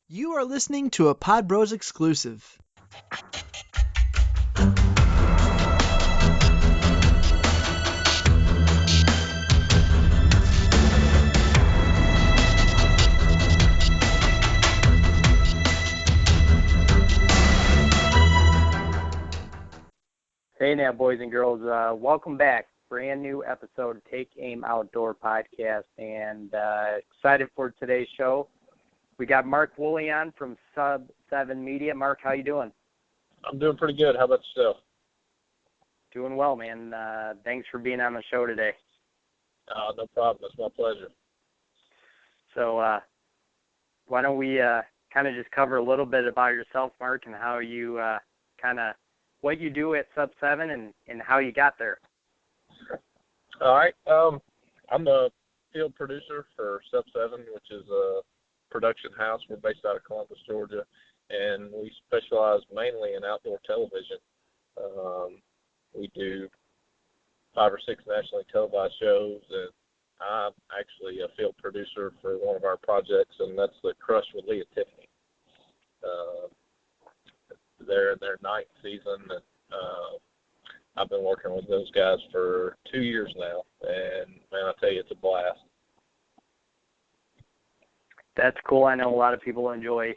You are listening to a Pod Bros exclusive. Hey now, boys and girls. Welcome back. Brand new episode of Take Aim Outdoor Podcast, and excited for today's show. We got Mark Wooley on from Sub7 Media. Mark, how you doing? I'm doing pretty good. How about yourself? Doing well, man. Thanks for being on the show today. No problem. It's my pleasure. So why don't we kind of just cover a little bit about yourself, Mark, and how you what you do at Sub7 and how you got there. All right. I'm the field producer for Sub7, which is a production house. We're based out of Columbus, Georgia, and we specialize mainly in outdoor television. We do 5 or 6 nationally televised shows, and I'm actually a field producer for one of our projects, and that's the Crush with Leah Tiffany. They're in their 9th season, and I've been working with those guys for 2 years now, and man, I tell you, it's a blast. That's cool. I know a lot of people enjoy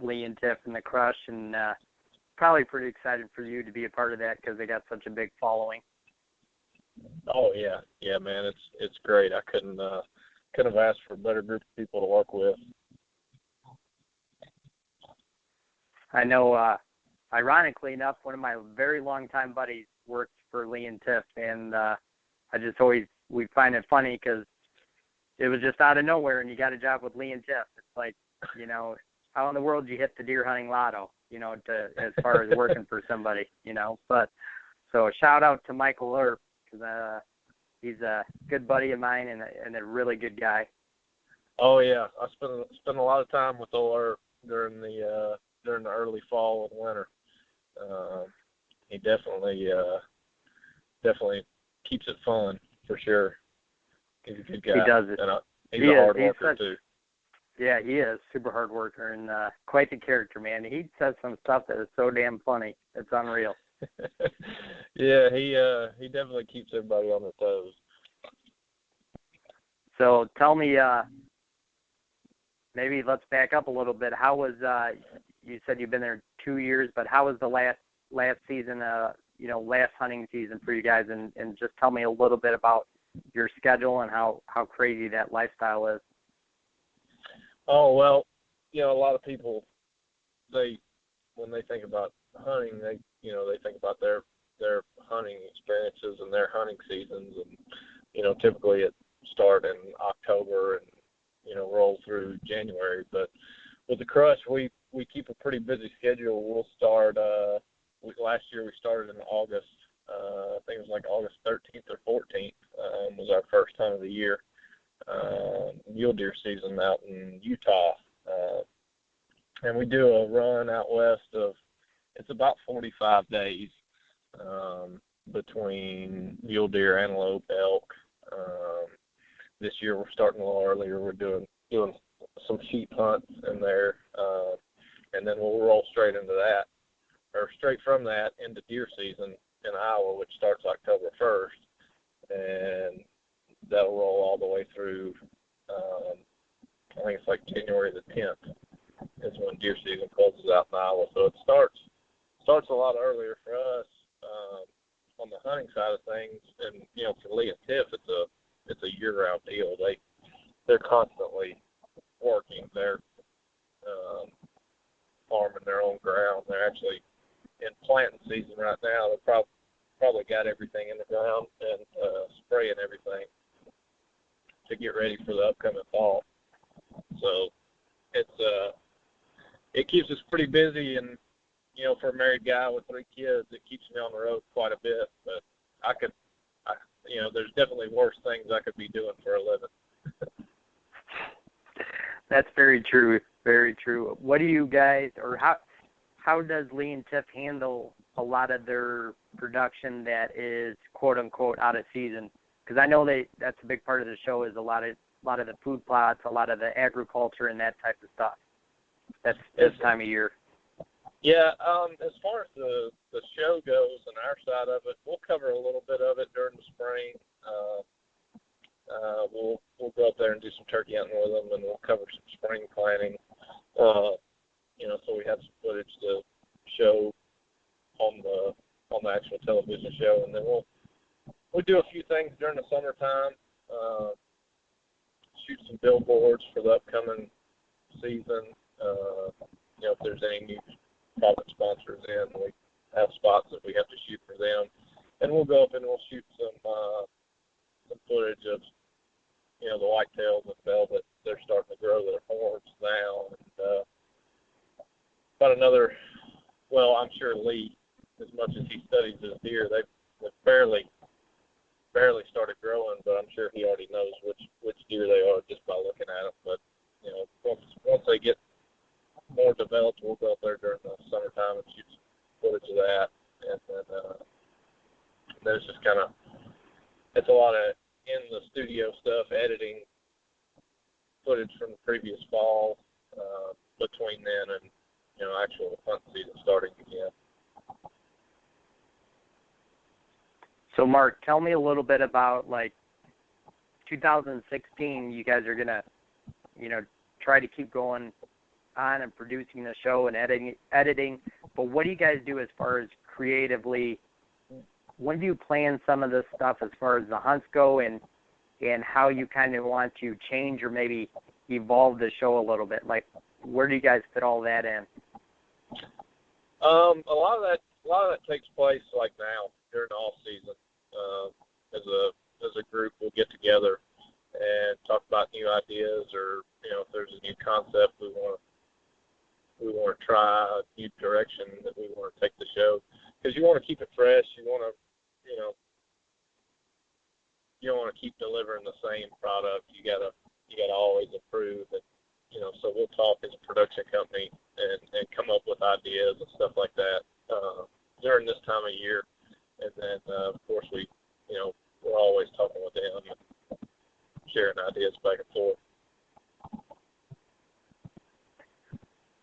Lee and Tiff and the Crush, and probably pretty excited for you to be a part of that because they got such a big following. Oh yeah, man, it's great. I couldn't have asked for a better group of people to work with. I know, ironically enough, one of my very long-time buddies works for Lee and Tiff, and we find it funny because it was just out of nowhere, and you got a job with Lee and Tiff. It's like, how in the world do you hit the deer hunting lotto, as far as working for somebody, But so a shout-out to Michael Earp, because he's a good buddy of mine and a really good guy. Oh, yeah. I spent a lot of time with Earp during the early fall and winter. He definitely keeps it fun for sure. He's a good guy. He does it. And he's a hard worker too. Yeah, he is super hard worker and quite the character, man. He says some stuff that is so damn funny. It's unreal. Yeah, he definitely keeps everybody on their toes. So tell me, maybe let's back up a little bit. How was you said you've been there 2 years, but how was the last season, last hunting season for you guys? And just tell me a little bit about your schedule and how crazy that lifestyle is. Oh, well, a lot of people, when they think about hunting, they think about their hunting experiences and their hunting seasons, and typically it start in October and roll through January. But with the Crush, we keep a pretty busy schedule. We'll start. Last year we started in August. I think it was like August 13th or 14th was our first hunt of the year. Mule deer season out in Utah, and we do a run out west it's about 45 days between mule deer, antelope, elk. This year we're starting a little earlier. We're doing some sheep hunts in there, and then we'll roll straight from that into deer season in Iowa, which starts October 1st, and that'll roll all the way through. I think it's like January the 10th is when deer season closes out in Iowa. So it starts a lot earlier for us on the hunting side of things, and for Lee and Tiff, it's a year-round deal. They're constantly working. They're farming their own ground. They're actually in planting season right now. They've probably got everything in the ground and spraying everything to get ready for the upcoming fall. So it keeps us pretty busy, and for a married guy with 3 kids, it keeps me on the road quite a bit. But there's definitely worse things I could be doing for a living. That's very true. Very true. What do you guys, or how does Lee and Tiff handle a lot of their production that is quote unquote out of season? Because I know that's a big part of the show is a lot of the food plots, a lot of the agriculture and that type of stuff. this time of year? Yeah, as far as the show goes and our side of it, we'll cover a little bit of it during the spring. We'll go up there and do some turkey hunting with them, and we'll cover some spring planting. So we have some footage to show on the actual television show, and then we'll do a few things during the summertime. Shoot some billboards for the upcoming season. If there's any new product sponsors in, we have spots that we have to shoot for them, and we'll go up and we'll shoot some footage of the whitetails and velvet. They're starting to grow their horns now, and about another. Well, I'm sure Lee, as much as he studies his deer, they've barely started growing, but I'm sure he already knows which deer they are just by looking at them. But once they get more developed, we'll go up there during the summertime and shoot some footage of that, and then there's just it's a lot of in the studio stuff, editing footage from the previous fall between then and actual hunt season starting again. So, Mark, tell me a little bit about 2016. You guys are gonna, try to keep going on and producing the show and editing. But what do you guys do as far as creatively? When do you plan some of this stuff as far as the hunts go, and how you kind of want to change or maybe evolve the show a little bit? Where do you guys fit all that in? A lot of that takes place now during the off season. As a group, we'll get together and talk about new ideas, or if there's a new concept we want to try, a new direction that we want to take the show, because you want to keep it fresh. You want to you don't want to keep delivering the same product. You gotta always improve, and so we'll talk as a production company and come up with ideas and stuff like that during this time of year. And then, of course, we're always talking with them and sharing ideas back and forth.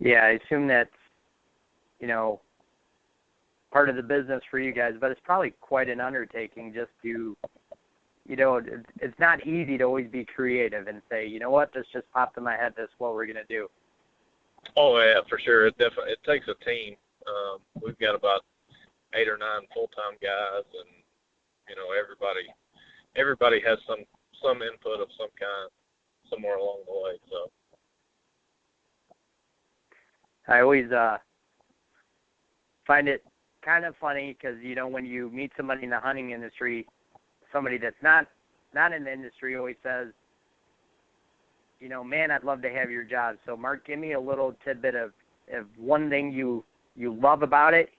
Yeah, I assume that's, part of the business for you guys, but it's probably quite an undertaking just to, it's not easy to always be creative and say, you know what, this just popped in my head, this is what we're going to do. Oh, yeah, for sure. It takes a team. We've got about 8 or 9 full-time guys, and everybody has some input of some kind somewhere along the way. So I always find it kind of funny because when you meet somebody in the hunting industry, somebody that's not in the industry always says, man, I'd love to have your job. So Mark, give me a little tidbit of one thing you love about it,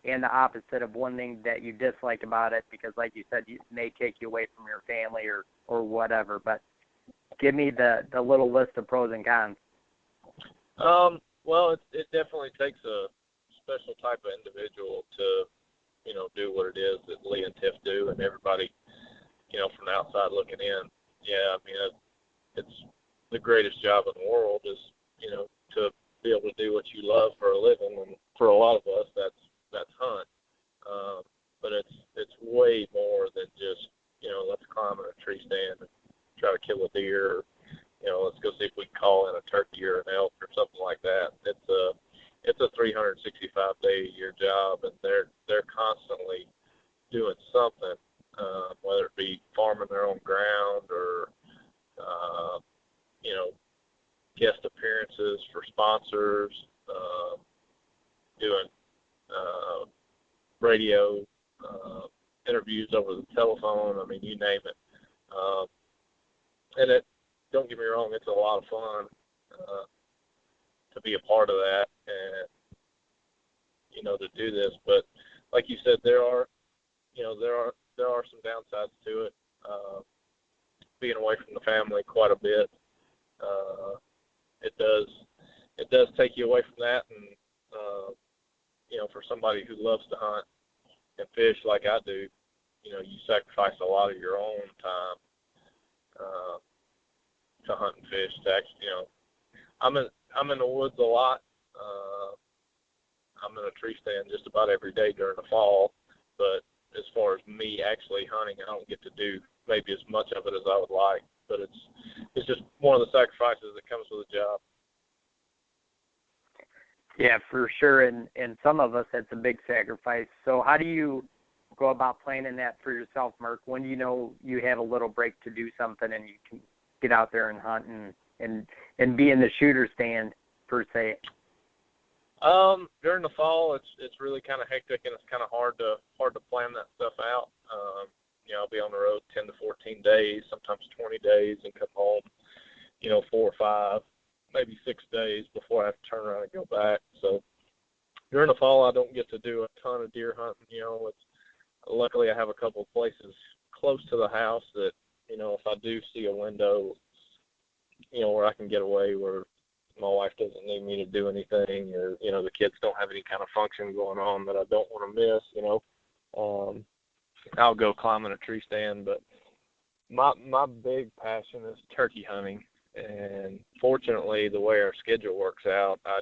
and the opposite of one thing that you dislike about it, because like you said, it may take you away from your family or whatever. But give me the little list of pros and cons. Well, it definitely takes a special type of individual to, do what it is that Lee and Tiff do, and everybody, from the outside looking in. Yeah, I mean, it's the greatest job in the world is, to be able to do what you love for a living, and for a lot of us, that's hunt. But it's way more than just, let's climb in a tree stand and try to kill a deer, or, let's go see if we can call in a turkey or an elk or something like that. It's a 365-day-a-year job, and they're constantly doing something, whether it be farming their own ground or, guest appearances for sponsors, doing radio interviews over the telephone. I mean, you name it. And don't get me wrong, it's a lot of fun to be a part of that and, to do this. But like you said, there are some downsides to it. Being away from the family quite a bit, it does take you away from that. And for somebody who loves to hunt and fish like I do, you sacrifice a lot of your own time to hunt and fish. To actually, I'm in the woods a lot. I'm in a tree stand just about every day during the fall, but as far as me actually hunting, I don't get to do maybe as much of it as I would like, but it's just one of the sacrifices that comes with the job. Yeah, for sure, and some of us, that's a big sacrifice. So how do you go about planning that for yourself, Mark? When do you know you have a little break to do something and you can get out there and hunt and be in the shooter stand, per se? During the fall, it's really kind of hectic, and it's kind of hard to plan that stuff out. I'll be on the road 10 to 14 days, sometimes 20 days, and come home, 4 or 5, maybe 6 days before I have to turn around and go back. So during the fall, I don't get to do a ton of deer hunting. Luckily I have a couple of places close to the house that, if I do see a window, where I can get away, where my wife doesn't need me to do anything, or the kids don't have any kind of function going on that I don't want to miss. I'll go climb in a tree stand. But my big passion is turkey hunting, and fortunately the way our schedule works out, I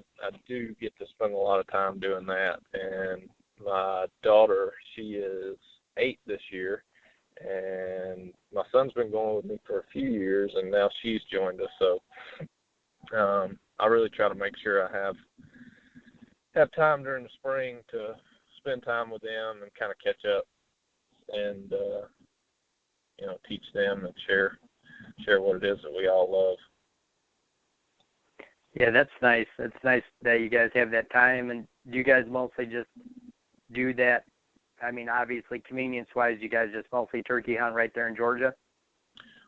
do get to spend a lot of time doing that. And my daughter, she is 8 this year, and my son's been going with me for a few years, and now she's joined us. So I really try to make sure I have time during the spring to spend time with them and kind of catch up and teach them and share what it is that we all love. Yeah, that's nice. It's nice that you guys have that time. And do you guys mostly just do that? I mean, obviously, convenience-wise, you guys just mostly turkey hunt right there in Georgia?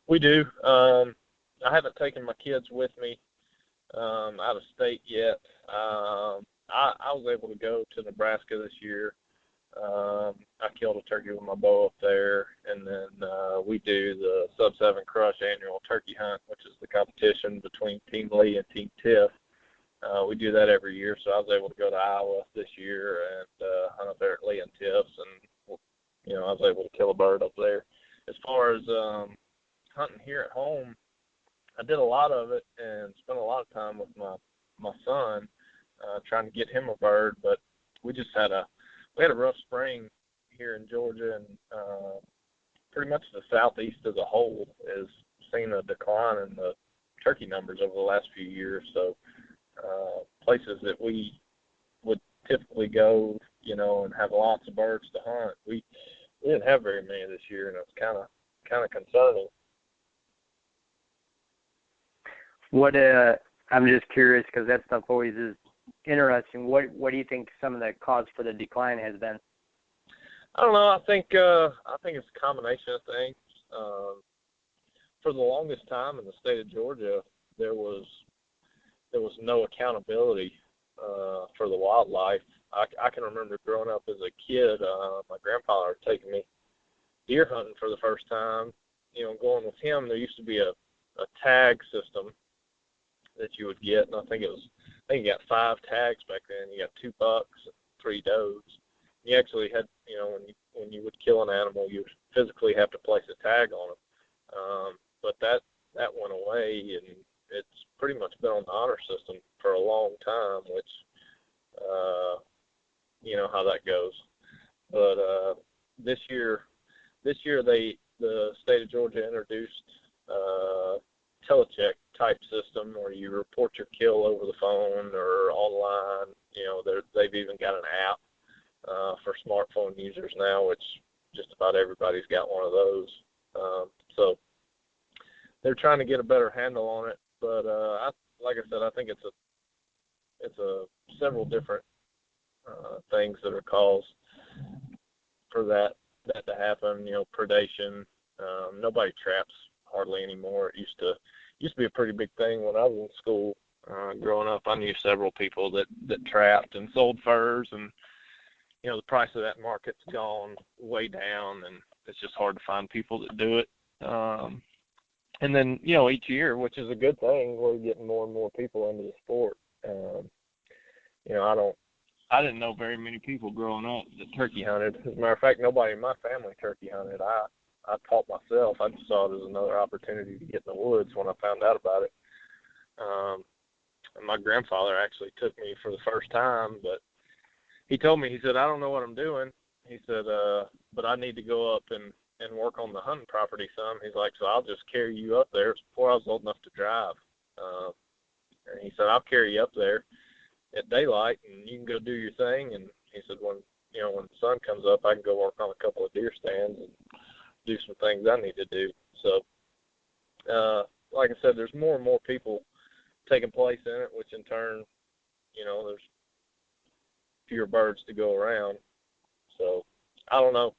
We do. I haven't taken my kids with me out of state yet. I was able to go to Nebraska this year. I killed a turkey with my bow up there, and then we do the Sub7 Crush annual turkey hunt, which is the competition between Team Lee and Team Tiff. We do that every year, so I was able to go to Iowa this year and hunt up there at Lee and Tiff's, and I was able to kill a bird up there. As far as hunting here at home, I did a lot of it and spent a lot of time with my son trying to get him a bird, but we had a rough spring here in Georgia, and pretty much the southeast as a whole has seen a decline in the turkey numbers over the last few years. So places that we would typically go, and have lots of birds to hunt, we didn't have very many this year, and it's kind of concerning. What I'm just curious, because that stuff always is interesting. What do you think some of the cause for the decline has been? I don't know. I think it's a combination of things. For the longest time in the state of Georgia, there was no accountability for the wildlife. I can remember growing up as a kid, my grandfather taking me deer hunting for the first time. Going with him, there used to be a tag system that you would get, and I think you got 5 tags back then. You got 2 bucks and 3 does. You actually had, when you would kill an animal, you would physically have to place a tag on them. But that went away, and it's pretty much been on the honor system for a long time, which, how that goes. But this year the state of Georgia introduced telecheck type system where you report your kill over the phone or online. They've even got an app for smartphone users now, which just about everybody's got one of those. So they're trying to get a better handle on it. But like I said, I think it's a several different things that are caused for that to happen. Predation. Nobody traps hardly anymore. It used to be a pretty big thing when I was in school. Growing up, I knew several people that trapped and sold furs, and the price of that market's gone way down, and it's just hard to find people that do it. And then each year, which is a good thing, we're getting more and more people into the sport. I didn't know very many people growing up that turkey hunted. As a matter of fact, nobody in my family turkey hunted. I taught myself. I just saw it as another opportunity to get in the woods when I found out about it. And my grandfather actually took me for the first time, but he told me, he said, I don't know what I'm doing. He said, but I need to go up and work on the hunting property some. He's like, so I'll just carry you up there. It's before I was old enough to drive. And he said, I'll carry you up there at daylight, and you can go do your thing. And he said, when the sun comes up, I can go work on a couple of deer stands and do some things I need to do. So, like I said, there's more and more people taking place in it, which in turn, there's fewer birds to go around. So, I don't know.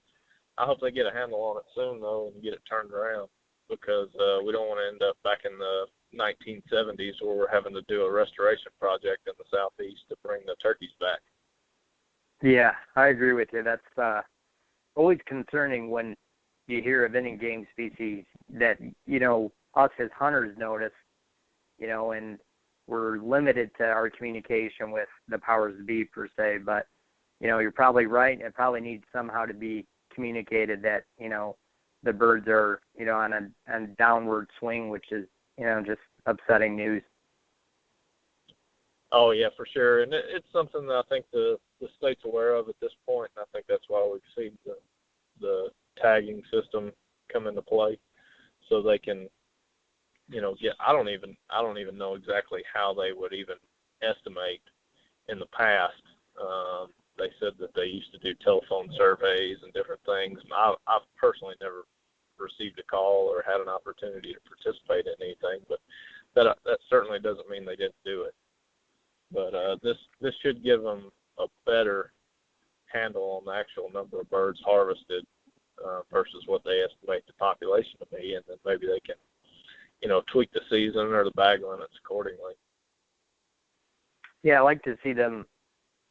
I hope they get a handle on it soon, though, and get it turned around, because we don't want to end up back in the 1970s where we're having to do a restoration project in the southeast to bring the turkeys back. Yeah, I agree with you. That's always concerning when you hear of any game species that, us as hunters notice, and we're limited to our communication with the powers that be, per se. But, you're probably right. It probably needs somehow to be communicated that, the birds are, on a downward swing, which is, just upsetting news. Oh, yeah, for sure. And it's something that I think the state's aware of at this point, and I think that's why we've seen the tagging system come into play, so they can, I don't even know exactly how they would even estimate in the past. They said that they used to do telephone surveys and different things. I've personally never received a call or had an opportunity to participate in anything, but that certainly doesn't mean they didn't do it. But this should give them a better handle on the actual number of birds harvested versus what they estimate the population to be, and then maybe they can, tweak the season or the bag limits accordingly. Yeah, I like to see them,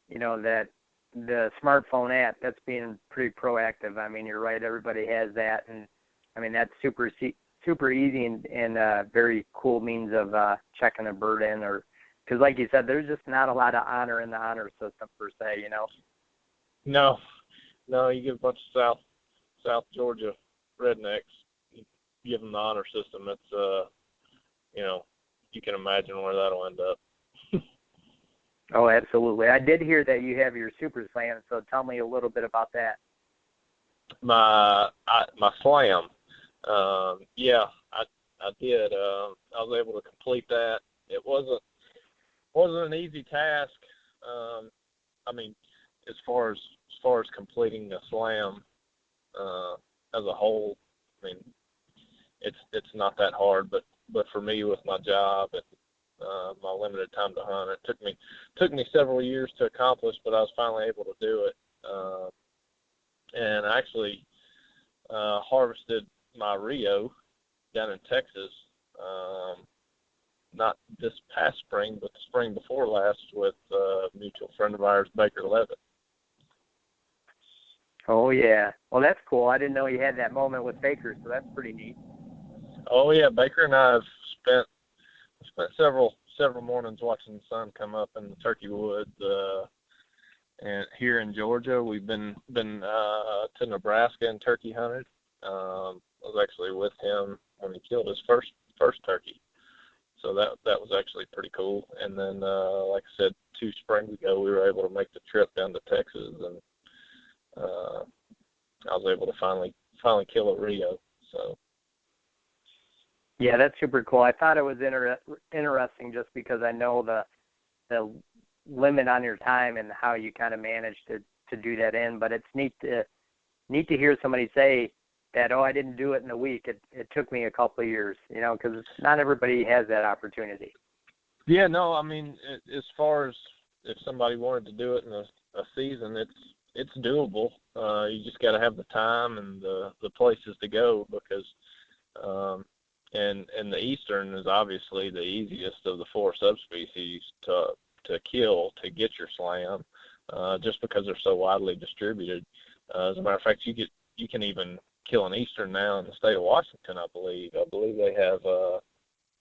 that the smartphone app, that's being pretty proactive. I mean, you're right, everybody has that, and I mean, that's super easy and very cool means of checking a bird in, or because like you said, there's just not a lot of honor in the honor system per se, No, you get a bunch of South Georgia rednecks, you give them the honor system. It's you can imagine where that'll end up. Oh, absolutely. I did hear that you have your Super Slam, so tell me a little bit about that. My slam, yeah, I did. I was able to complete that. It wasn't an easy task. I mean, as far as completing the slam as a whole, I mean, it's not that hard. But for me, with my job and my limited time to hunt, it took me several years to accomplish, but I was finally able to do it. And I actually harvested my Rio down in Texas, not this past spring, but the spring before last, with a mutual friend of ours, Baker Levitt. Oh, yeah. Well, that's cool. I didn't know you had that moment with Baker, so that's pretty neat. Oh, yeah. Baker and I have spent several mornings watching the sun come up in the turkey woods. And here in Georgia, we've been to Nebraska and turkey hunted. I was actually with him when he killed his first turkey, so that was actually pretty cool. And then, like I said, 2 springs ago, we were able to make the trip down to Texas, and I was able to finally kill a Rio. So. Yeah, that's super cool. I thought it was interesting just because I know the limit on your time and how you kind of managed to do that in. But it's neat to hear somebody say that, I didn't do it in a week. It took me a couple of years, because not everybody has that opportunity. Yeah, no, I mean, as far as if somebody wanted to do it in a season, it's doable. You just got to have the time and the places to go, because and the eastern is obviously the easiest of the 4 subspecies to kill, to get your slam, just because they're so widely distributed. As a matter of fact, you can even kill an eastern now in the state of Washington, I believe. I believe they have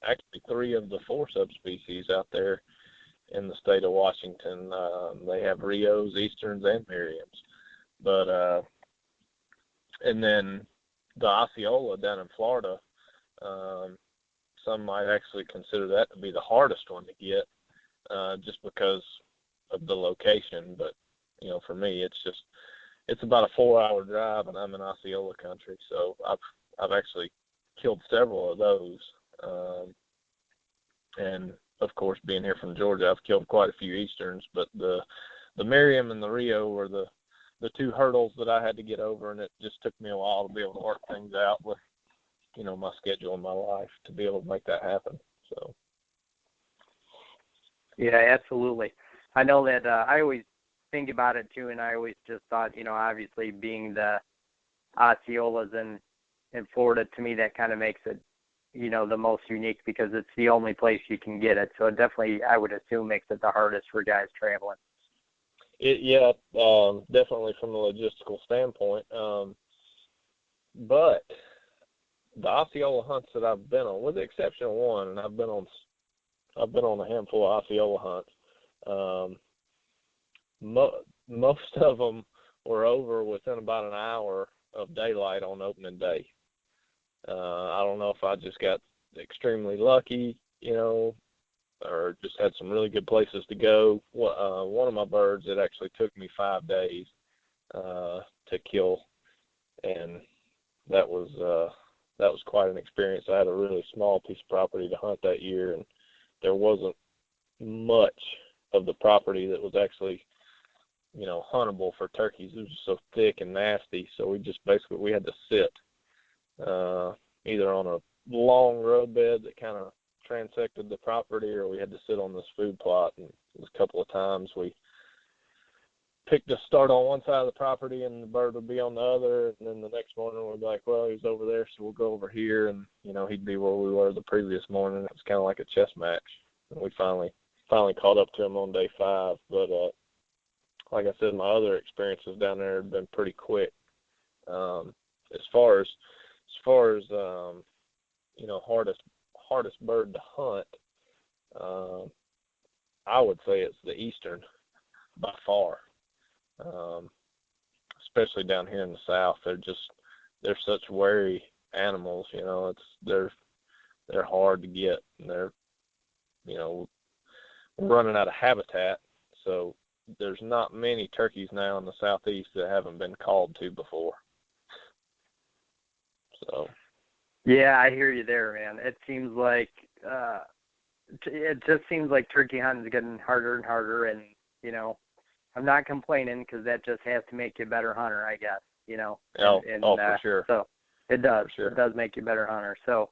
actually 3 of the 4 subspecies out there in the state of Washington. They have Rios, easterns, and Merriams. But and then the Osceola down in Florida, some might actually consider that to be the hardest one to get. just because of the location. But, for me, it's about a 4-hour drive, and I'm in Osceola country, so I've actually killed several of those. And of course, being here from Georgia, I've killed quite a few Easterns, but the Merriam and the Rio were the two hurdles that I had to get over, and it just took me a while to be able to work things out with, my schedule and my life to be able to make that happen. So. Yeah, absolutely. I know that I always think about it too, and I always just thought, obviously being the Osceolas in Florida, to me that kind of makes it, the most unique because it's the only place you can get it. So it definitely, I would assume, makes it the hardest for guys traveling. Definitely from a logistical standpoint. But the Osceola hunts that I've been on, with the exception of one, and I've been on a handful of Osceola hunts. Most of them were over within about an hour of daylight on opening day. I don't know if I just got extremely lucky, or just had some really good places to go. One of my birds, it actually took me 5 days to kill, and that was quite an experience. I had a really small piece of property to hunt that year, and there wasn't much of the property that was actually, huntable for turkeys. It was just so thick and nasty, so we had to sit either on a long roadbed that kind of transected the property, or we had to sit on this food plot. And a couple of times we picked a start on one side of the property and the bird would be on the other, and then the next morning we'd be like, well, he's over there, so we'll go over here, and he'd be where we were the previous morning. It was kind of like a chess match, and we finally caught up to him on day 5. But like I said, my other experiences down there have been pretty quick. As far as hardest bird to hunt, I would say it's the Eastern by far. Especially down here in the South, they're such wary animals. They're hard to get, and they're running out of habitat. So there's not many turkeys now in the Southeast that haven't been called to before. So. Yeah, I hear you there, man. It seems like turkey hunting is getting harder and harder, and I'm not complaining because that just has to make you a better hunter, I guess. For sure. So it does. For sure. It does make you a better hunter. So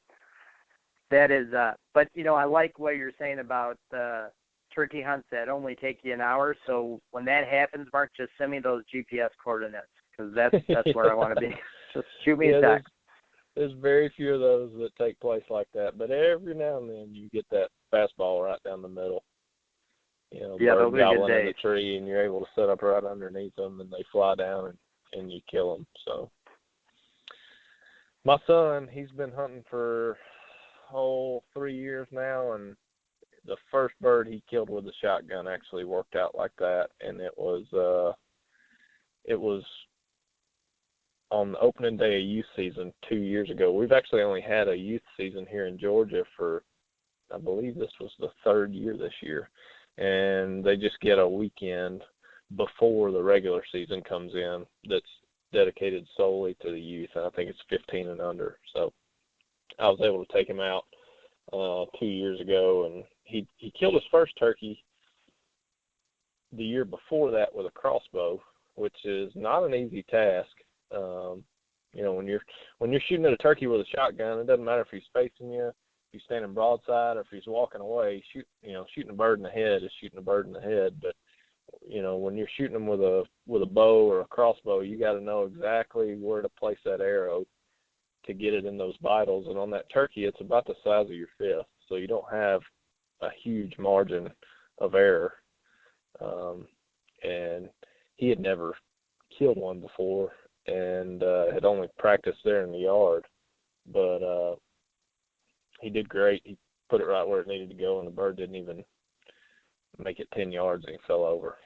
that is. But I like what you're saying about the turkey hunts that only take you an hour. So when that happens, Mark, just send me those GPS coordinates because that's where I want to be. Just shoot me a text. There's very few of those that take place like that, but every now and then you get that fastball right down the middle. Bird gobbling in the tree, and you're able to set up right underneath them, and they fly down, and you kill them. So my son, he's been hunting for 3 years now, and the first bird he killed with a shotgun actually worked out like that, and it was on the opening day of youth season 2 years ago. We've actually only had a youth season here in Georgia for, I believe this was the 3rd year this year. And they just get a weekend before the regular season comes in that's dedicated solely to the youth. And I think it's 15 and under. So I was able to take him out 2 years ago, and he killed his first turkey the year before that with a crossbow, which is not an easy task. When you're shooting at a turkey with a shotgun, it doesn't matter if he's facing you, if he's standing broadside, or if he's walking away. Shooting a bird in the head is shooting a bird in the head. But when you're shooting them with a bow or a crossbow, you got to know exactly where to place that arrow to get it in those vitals. And on that turkey, it's about the size of your fist, so you don't have a huge margin of error. And he had never killed one before, and had only practiced there in the yard. But he did great. He put it right where it needed to go, and the bird didn't even make it 10 yards, and he fell over.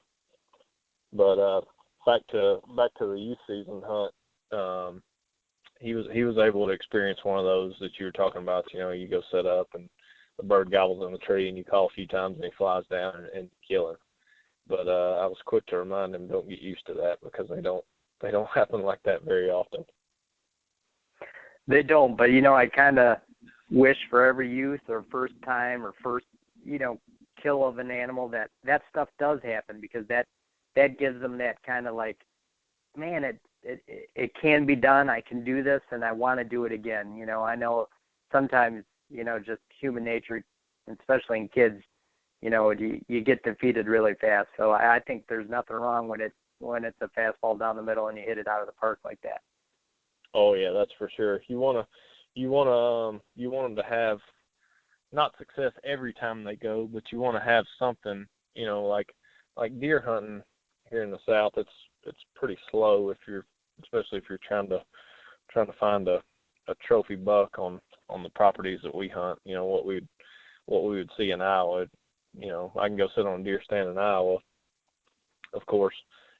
But back to the youth season hunt, he was able to experience one of those that you were talking about. You go set up, and the bird gobbles in the tree and you call a few times and he flies down and kill him. But I was quick to remind him, don't get used to that, because they don't happen like that very often. They don't, but I kind of wish for every youth or first time or first kill of an animal that stuff does happen, because that gives them that kind of like, man, it can be done. I can do this, and I want to do it again. I know sometimes just human nature, especially in kids, you get defeated really fast. So I think there's nothing wrong when it's a fastball down the middle and you hit it out of the park like that. Oh yeah, that's for sure. You want them to have not success every time they go, but you want to have something, like deer hunting here in the South. It's pretty slow especially if you're trying to find a trophy buck on the properties that we hunt. What we would see in Iowa. I can go sit on a deer stand in Iowa. Of course,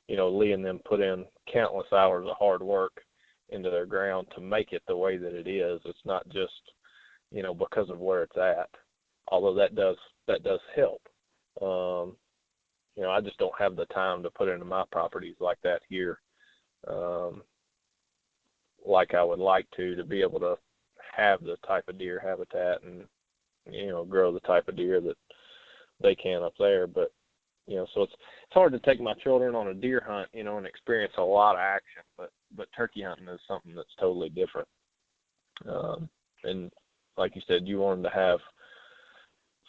Lee and them put in countless hours of hard work into their ground to make it the way that it is. It's not just, because of where it's at, although that does help. I just don't have the time to put into my properties like that here, like I would like to be able to have the type of deer habitat and, grow the type of deer that they can up there. But so it's hard to take my children on a deer hunt, and experience a lot of action, but turkey hunting is something that's totally different. And like you said, you want them to have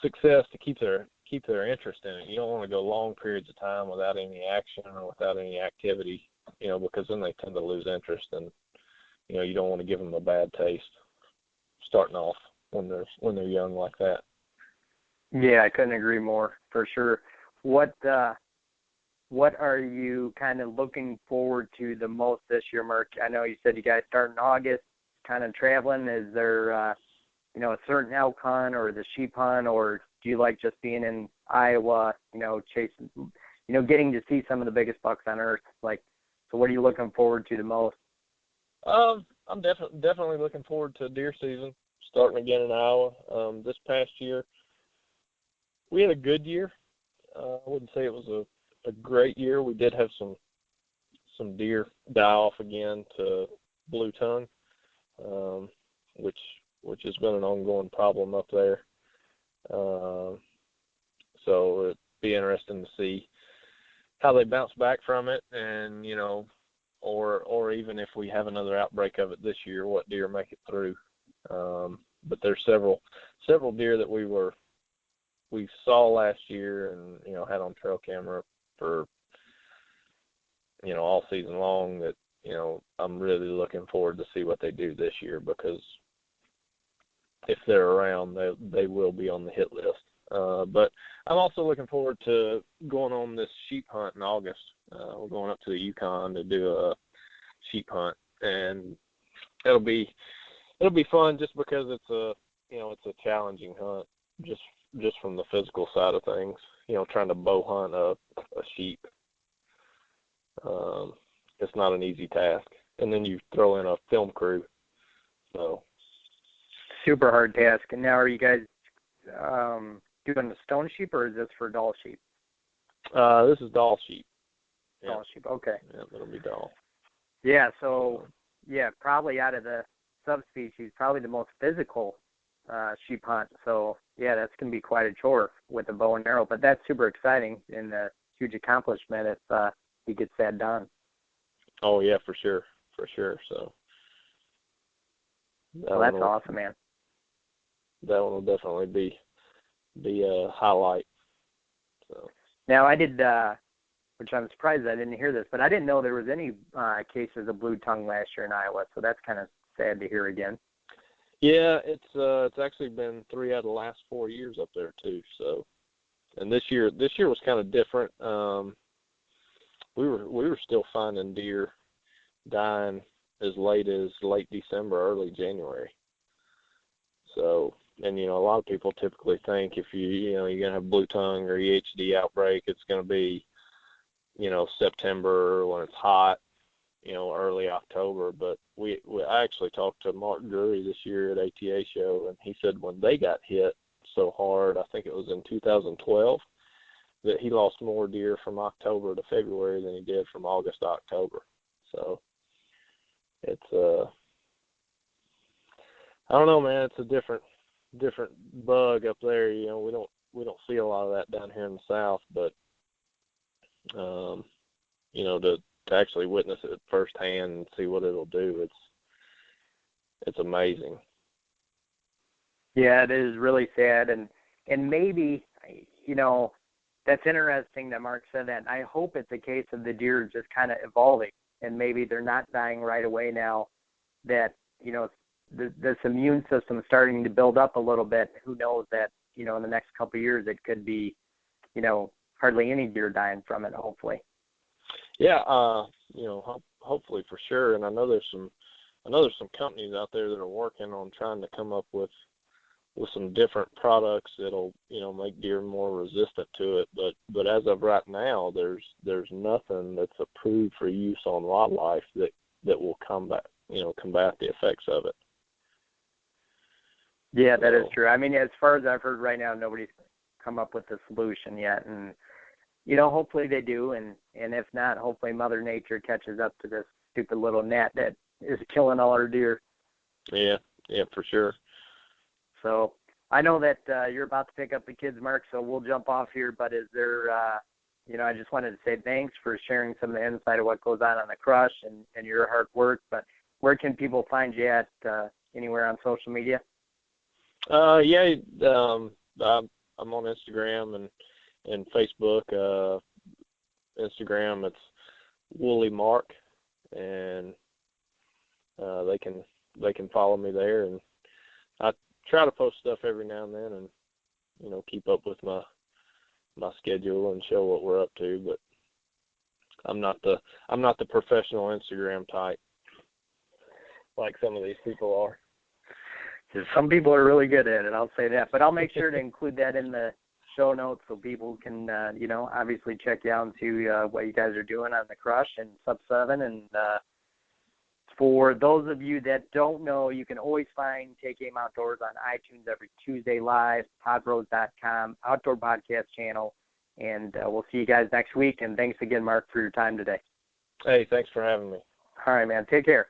success to keep their interest in it. You don't want to go long periods of time without any action or without any activity, because then they tend to lose interest, and you don't want to give them a bad taste starting off when they're young like that. Yeah, I couldn't agree more, for sure. What are you kind of looking forward to the most this year, Mark? I know you said you guys start in August, kind of traveling. Is there, a certain elk hunt or the sheep hunt, or do you like just being in Iowa, chasing, getting to see some of the biggest bucks on earth? So what are you looking forward to the most? I'm definitely looking forward to deer season starting again in Iowa. This past year, we had a good year. I wouldn't say it was a great year. We did have some deer die off again to blue tongue, which has been an ongoing problem up there. So it'd be interesting to see how they bounce back from it, and or even if we have another outbreak of it this year, what deer make it through. But there's several deer that we saw last year and had on trail camera for all season long that I'm really looking forward to see what they do this year, because if they're around, they will be on the hit list. But I'm also looking forward to going on this sheep hunt in August. We're going up to the Yukon to do a sheep hunt, and it'll be fun just because it's a challenging hunt just from the physical side of things. Trying to bow hunt a sheep. It's not an easy task, and then you throw in a film crew, so super hard task. And now, are you guys doing the stone sheep, or is this for doll sheep? This is doll sheep. Doll sheep, okay. Yeah, it'll be doll. Yeah, so probably out of the subspecies, probably the most physical sheep hunt. So yeah, that's going to be quite a chore with a bow and arrow, but that's super exciting and a huge accomplishment if he gets that done. Oh yeah, for sure. So well, that's awesome, man. That one will definitely be a highlight. So now I did, which I'm surprised I didn't hear this, but I didn't know there was any cases of blue tongue last year in Iowa. So that's kind of sad to hear again. Yeah, it's actually been 3 out of the last 4 years up there too. So, and this year was kind of different. We were still finding deer dying as late December, early January. So, and a lot of people typically think if you're gonna have blue tongue or EHD outbreak, it's gonna be September when it's hot, early October. But I actually talked to Mark Drury this year at ATA show, and he said when they got hit so hard. I think it was in 2012 that he lost more deer from October to February than he did from August to October. So it's I don't know, man. It's a different bug up there. You know, we don't see a lot of that down here in the South, but you know, to actually witness it firsthand and see what it'll do, it's amazing. Yeah, it is really sad, and maybe, you know, that's interesting that Mark said that. I hope it's a case of the deer just kind of evolving, and maybe they're not dying right away now, that, you know, this immune system is starting to build up a little bit. Who knows that, you know, in the next couple of years it could be, you know, hardly any deer dying from it, hopefully. Yeah, you know, hopefully for sure. And I know there's some companies out there that are working on trying to come up with some different products that'll, you know, make deer more resistant to it. But as of right now, there's nothing that's approved for use on wildlife that will combat the effects of it. Yeah, that is true. I mean, as far as I've heard right now, nobody's come up with a solution yet, and, you know, hopefully they do, and if not, hopefully Mother Nature catches up to this stupid little gnat that is killing all our deer. Yeah, for sure. So I know that you're about to pick up the kids, Mark, so we'll jump off here, but is there, you know, I just wanted to say thanks for sharing some of the insight of what goes on the Crush and your hard work, but where can people find you at, anywhere on social media? Yeah, I'm on Instagram and Facebook. Instagram, it's Wooley Mark, and they can follow me there. And I try to post stuff every now and then, and, you know, keep up with my schedule and show what we're up to. But I'm not the professional Instagram type like some of these people are. Some people are really good at it, I'll say that. But I'll make sure to include that in the show notes so people can, you know, obviously check you out and see what you guys are doing on the Crush and Sub7. And for those of you that don't know, you can always find Take Aim Outdoors on iTunes every Tuesday live, podbros.com, Outdoor Podcast channel. And we'll see you guys next week. And thanks again, Mark, for your time today. Hey, thanks for having me. All right, man. Take care.